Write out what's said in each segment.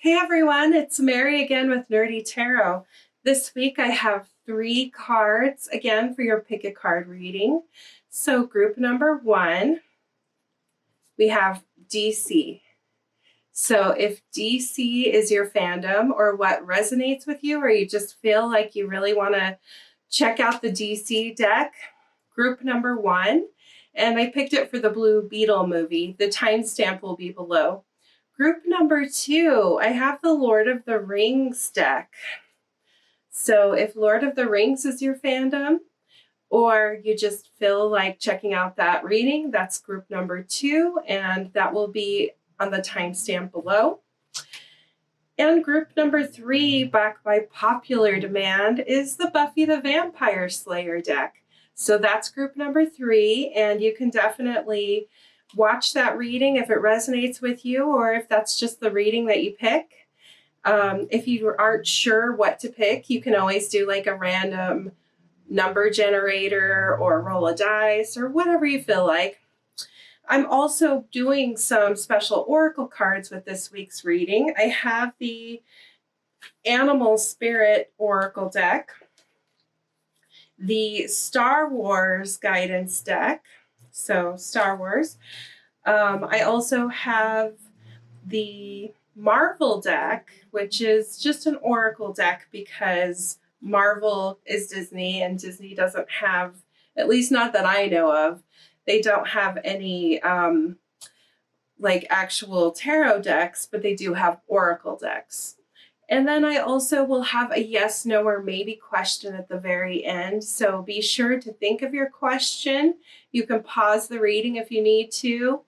Hey everyone, it's Mary again with Nerdy Tarot. This week I have 3 cards again for your pick a card reading. So group number 1, we have DC. So if DC is your fandom or what resonates with you, or you just feel like you really want to check out the DC deck, group number 1, and I picked it for the Blue Beetle movie. The timestamp will be below. Group number 2, I have the Lord of the Rings deck. So if Lord of the Rings is your fandom, or you just feel like checking out that reading, that's group number 2, and that will be on the timestamp below. And group number 3, back by popular demand, is the Buffy the Vampire Slayer deck. So that's group number 3, and you can definitely watch that reading if it resonates with you, or if that's just the reading that you pick. If you aren't sure what to pick, you can always do like a random number generator or roll a dice or whatever you feel like. I'm also doing some special oracle cards with this week's reading. I have the Animal Spirit Oracle deck, the Star Wars Guidance deck, so Star Wars. I also have the Marvel deck, which is just an oracle deck because Marvel is Disney and Disney doesn't have, at least not that I know of, they don't have any like actual tarot decks, but they do have oracle decks. And then I also will have a yes, no, or maybe question at the very end. So be sure to think of your question. You can pause the reading if you need to.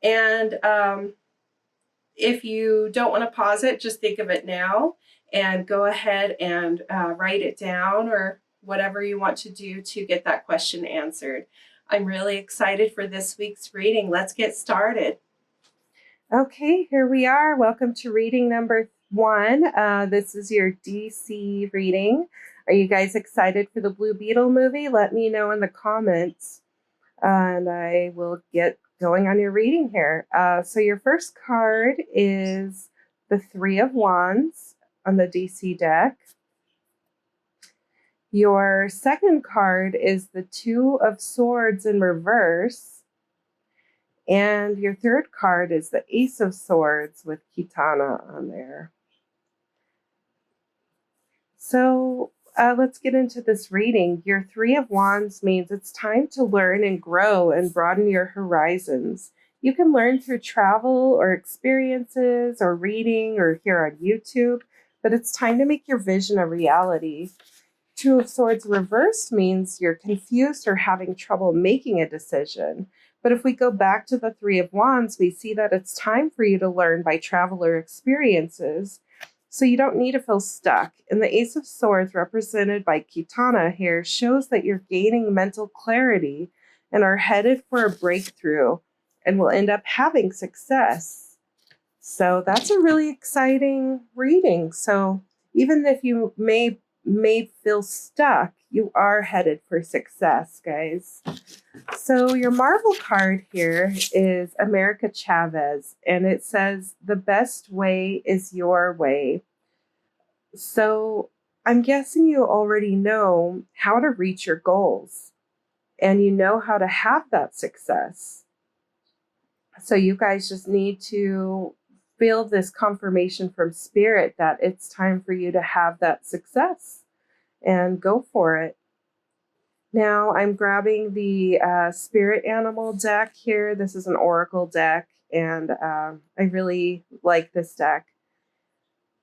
And if you don't want to pause it, just think of it now and go ahead and write it down or whatever you want to do to get that question answered. I'm really excited for this week's reading. Let's get started. Okay, here we are. Welcome to reading number 1. This is your DC reading. Are you guys excited for the Blue Beetle movie? Let me know in the comments and I will get going on your reading here. So your first card is the 3 of Wands on the DC deck. Your second card is the 2 of Swords in reverse. And your third card is the Ace of Swords with Kitana on there. So let's get into this reading. Your 3 of Wands means it's time to learn and grow and broaden your horizons. You can learn through travel or experiences or reading or here on YouTube, but it's time to make your vision a reality. 2 of Swords reversed means you're confused or having trouble making a decision. But if we go back to the 3 of Wands, we see that it's time for you to learn by travel or experiences. So you don't need to feel stuck. And the Ace of Swords, represented by Kitana here, shows that you're gaining mental clarity and are headed for a breakthrough and will end up having success. So that's a really exciting reading. So even if you may feel stuck, you are headed for success, guys. So your Marvel card here is America Chavez, and it says, the best way is your way. So I'm guessing you already know how to reach your goals, and you know how to have that success. So you guys just need to feel this confirmation from Spirit that it's time for you to have that success and go for it. Now I'm grabbing the Spirit Animal deck here. This is an oracle deck, and I really like this deck.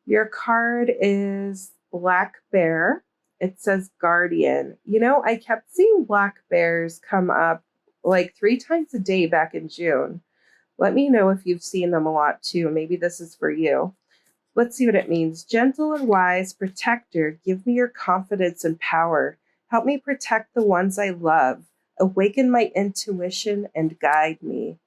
Your card is Black Bear. It says Guardian. You know, I kept seeing black bears come up like 3 times a day back in June. Let me know if you've seen them a lot too. Maybe this is for you. Let's see what it means. Gentle and wise protector, give me your confidence and power. Help me protect the ones I love. Awaken my intuition and guide me.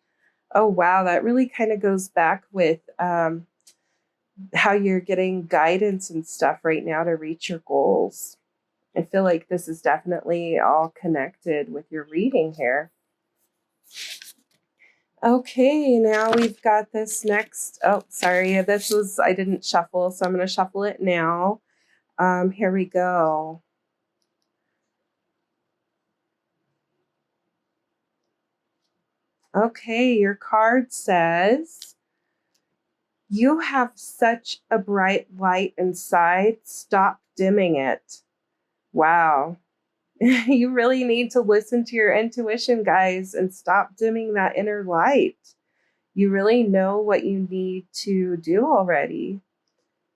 Oh, wow. That really kind of goes back with how you're getting guidance and stuff right now to reach your goals. I feel like this is definitely all connected with your reading here. Okay, now we've got this next. Oh, sorry. I didn't shuffle, so I'm going to shuffle it now. Here we go. Okay, your card says, you have such a bright light inside. Stop dimming it. Wow. You really need to listen to your intuition, guys, and stop dimming that inner light. You really know what you need to do already.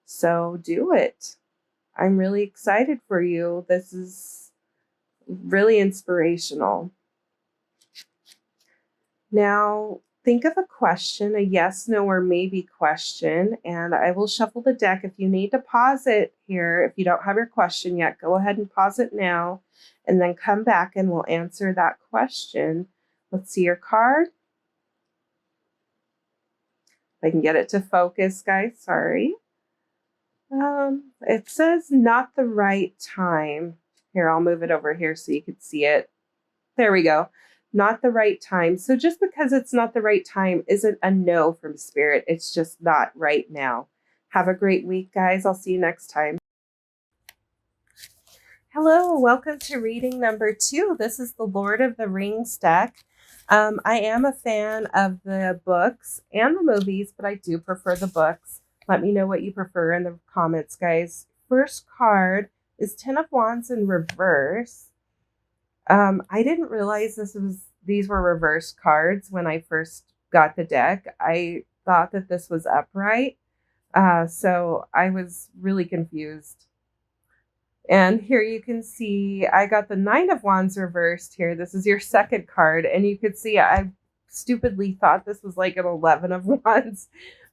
So do it. I'm really excited for you. This is really inspirational. Now, think of a question, a yes, no, or maybe question, and I will shuffle the deck. If you need to pause it here, if you don't have your question yet, go ahead and pause it now, and then come back and we'll answer that question. Let's see your card. If I can get it to focus, guys, sorry. It says not the right time. Here, I'll move it over here so you can see it. There we go. Not the right time. So just because it's not the right time isn't a no from Spirit. It's just not right now. Have a great week, guys. I'll see you next time. Hello, welcome to reading number 2. This is the Lord of the Rings deck. I am a fan of the books and the movies, but I do prefer the books. Let me know what you prefer in the comments, guys. First card is Ten of Wands in reverse. I didn't realize these were reverse cards when I first got the deck. I thought that this was upright. So I was really confused. And here you can see I got the Nine of Wands reversed here. This is your second card. And you could see I stupidly thought this was like an 11 of Wands.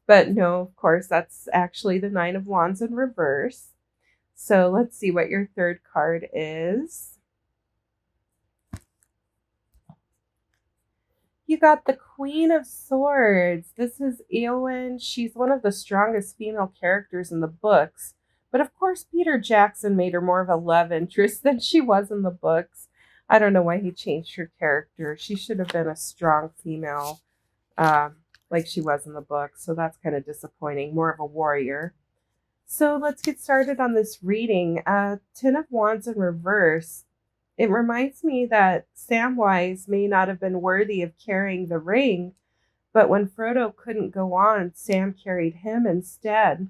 But no, of course, that's actually the Nine of Wands in reverse. So let's see what your third card is. You got the Queen of Swords. This is Eowyn. She's one of the strongest female characters in the books. But of course, Peter Jackson made her more of a love interest than she was in the books. I don't know why he changed her character. She should have been a strong female like she was in the books. So that's kind of disappointing. More of a warrior. So let's get started on this reading. Ten of Wands in reverse. It reminds me that Samwise may not have been worthy of carrying the ring, but when Frodo couldn't go on, Sam carried him instead.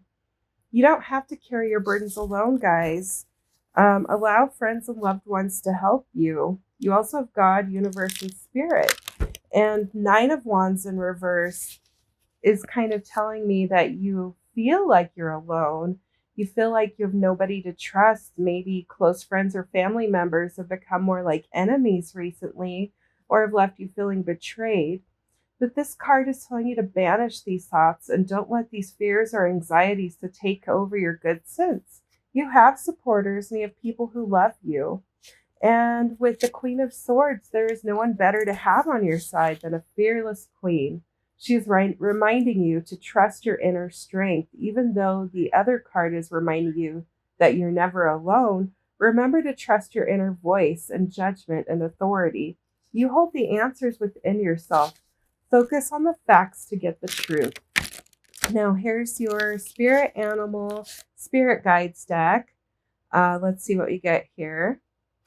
You don't have to carry your burdens alone, guys. Allow friends and loved ones to help you. You also have God, universe, and spirit. And Nine of Wands in reverse is kind of telling me that you feel like you're alone. You feel like you have nobody to trust. Maybe close friends or family members have become more like enemies recently or have left you feeling betrayed. But this card is telling you to banish these thoughts and don't let these fears or anxieties to take over your good sense. You have supporters and you have people who love you. And with the Queen of Swords, there is no one better to have on your side than a fearless queen. She's reminding you to trust your inner strength, even though the other card is reminding you that you're never alone. Remember to trust your inner voice and judgment and authority. You hold the answers within yourself. Focus on the facts to get the truth. Now, here's your spirit animal, spirit guides deck. Let's see what we get here.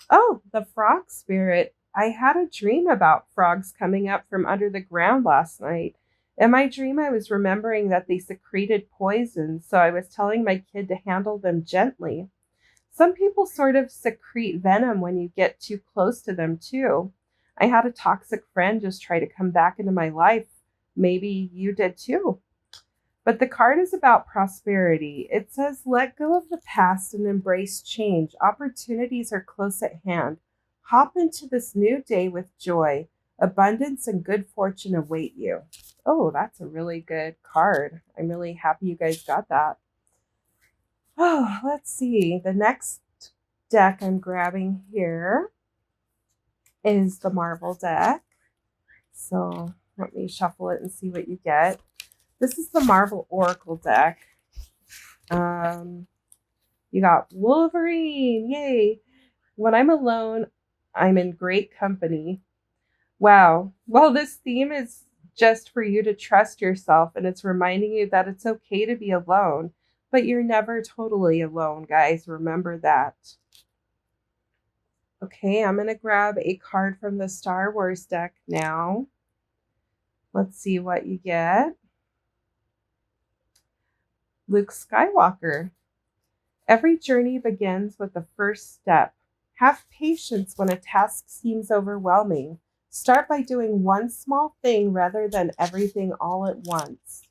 Oh, the frog spirit. I had a dream about frogs coming up from under the ground last night. In my dream, I was remembering that they secreted poison, so I was telling my kid to handle them gently. Some people sort of secrete venom when you get too close to them, too. I had a toxic friend just try to come back into my life. Maybe you did too. But the card is about prosperity. It says, let go of the past and embrace change. Opportunities are close at hand. Hop into this new day with joy. Abundance and good fortune await you. Oh, that's a really good card. I'm really happy you guys got that. Oh, let's see. The next deck I'm grabbing here is the Marvel deck. So let me shuffle it and see what you get. This is the Marvel Oracle deck. You got Wolverine. Yay. When I'm alone, I'm in great company. Wow. Well, this theme is just for you to trust yourself. And it's reminding you that it's okay to be alone, but you're never totally alone, guys. Remember that. Okay, I'm going to grab a card from the Star Wars deck now. Let's see what you get. Luke Skywalker. Every journey begins with the first step. Have patience when a task seems overwhelming. Start by doing one small thing rather than everything all at once.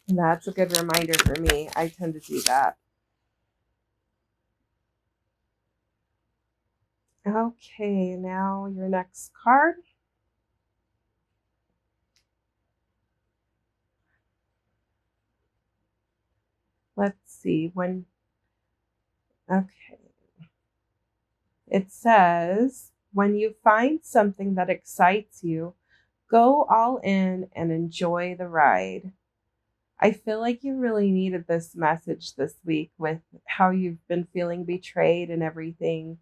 And that's a good reminder for me. I tend to do that. Okay, now your next card. Let's see. Okay. It says, when you find something that excites you, go all in and enjoy the ride. I feel like you really needed this message this week with how you've been feeling betrayed and everything.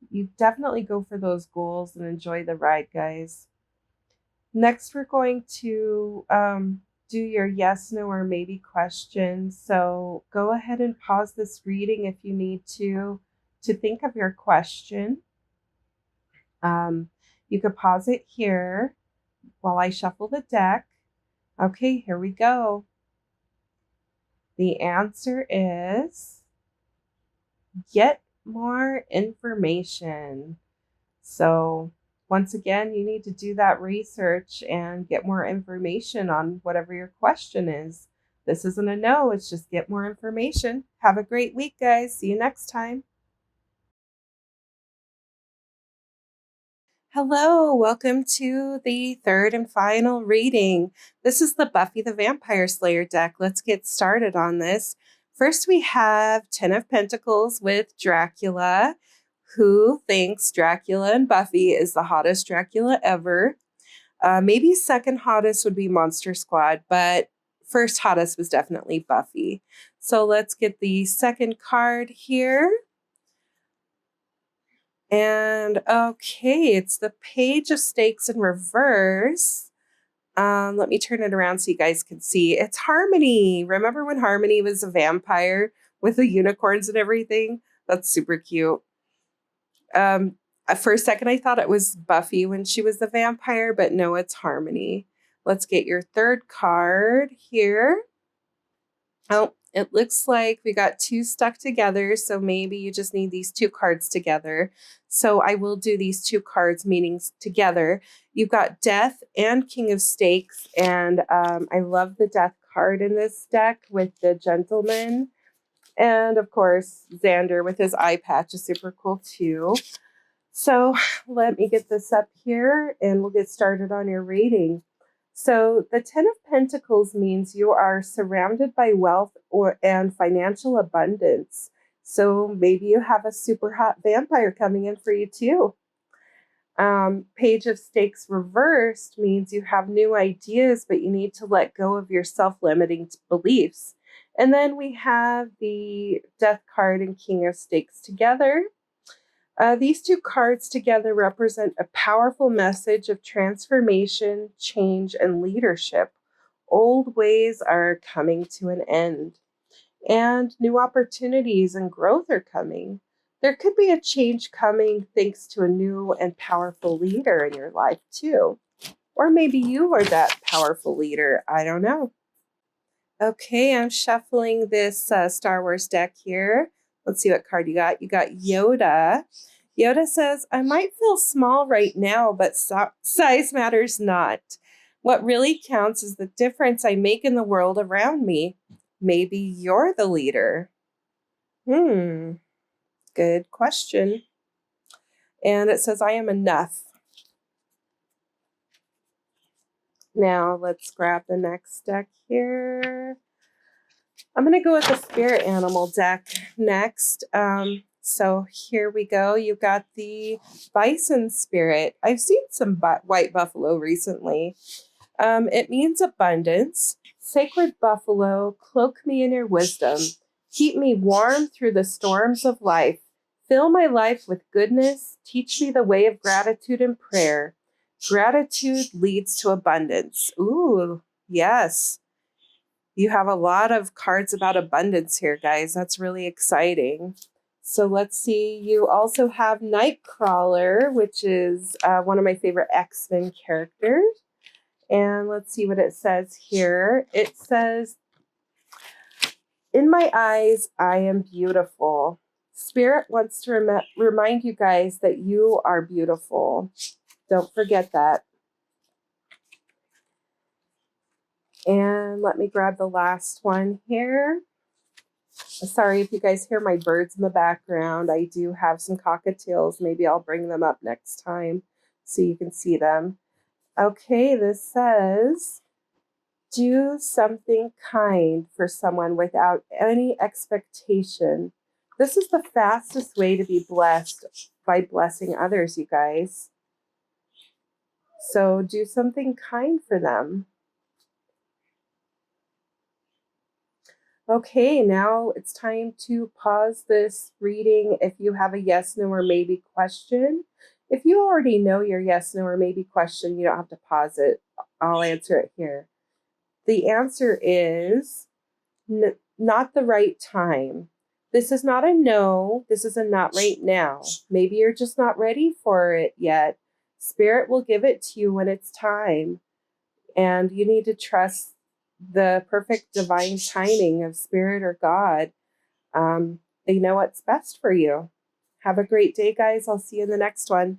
You definitely go for those goals and enjoy the ride, guys. Next, we're going to do your yes, no, or maybe questions. So go ahead and pause this reading if you need to think of your question. You could pause it here while I shuffle the deck. Okay, here we go. The answer is get more information. So once again, you need to do that research and get more information on whatever your question is. This isn't a no, it's just get more information. Have a great week, guys. See you next time. Hello, welcome to the third and final reading. This is the Buffy the Vampire Slayer deck. Let's get started on this. First, we have 10 of Pentacles with Dracula, who thinks Dracula and Buffy is the hottest Dracula ever. Maybe second hottest would be Monster Squad, but first hottest was definitely Buffy. So let's get the second card here. And okay, it's the Page of Stakes in reverse. Let me turn it around so you guys can see. It's Harmony. Remember when Harmony was a vampire with the unicorns and everything? That's super cute. For a second, I thought it was Buffy when she was the vampire, but no, it's Harmony. Let's get your third card here. Oh, it looks like we got two stuck together, so maybe you just need these two cards together. So I will do these two cards meanings together. You've got Death and King of Stakes, and I love the Death card in this deck with the Gentleman. And of course, Xander with his eye patch is super cool too. So let me get this up here and we'll get started on your reading. So the 10 of Pentacles means you are surrounded by wealth and financial abundance. So maybe you have a super hot vampire coming in for you too. Page of Stakes reversed means you have new ideas, but you need to let go of your self-limiting beliefs. And then we have the Death card and King of Stakes together. These two cards together represent a powerful message of transformation, change, and leadership. Old ways are coming to an end, and new opportunities and growth are coming. There could be a change coming thanks to a new and powerful leader in your life, too. Or maybe you are that powerful leader. I don't know. Okay, I'm shuffling this Star Wars deck here. Let's see what card you got. You got Yoda. Yoda says, I might feel small right now, but size matters not. What really counts is the difference I make in the world around me. Maybe you're the leader. Good question. And it says, I am enough. Now let's grab the next deck here. I'm going to go with the Spirit Animal deck next. So here we go. You've got the Bison Spirit. I've seen some white buffalo recently. It means abundance. Sacred buffalo, cloak me in your wisdom. Keep me warm through the storms of life. Fill my life with goodness. Teach me the way of gratitude and prayer. Gratitude leads to abundance. Ooh, yes. You have a lot of cards about abundance here, guys. That's really exciting. So let's see. You also have Nightcrawler, which is one of my favorite X-Men characters. And let's see what it says here. It says, in my eyes, I am beautiful. Spirit wants to remind you guys that you are beautiful. Don't forget that. And let me grab the last one here. Sorry if you guys hear my birds in the background. I do have some cockatiels. Maybe I'll bring them up next time so you can see them. Okay, this says, do something kind for someone without any expectation. This is the fastest way to be blessed, by blessing others, you guys. So do something kind for them. Okay, now it's time to pause this reading if you have a yes, no, or maybe question. If you already know your yes, no, or maybe question, you don't have to pause it. I'll answer it here. The answer is not the right time. This is not a no. This is a not right now. Maybe you're just not ready for it yet. Spirit will give it to you when it's time. And you need to trust the perfect divine timing of Spirit or God. They know what's best for you. Have a great day, guys. I'll see you in the next one.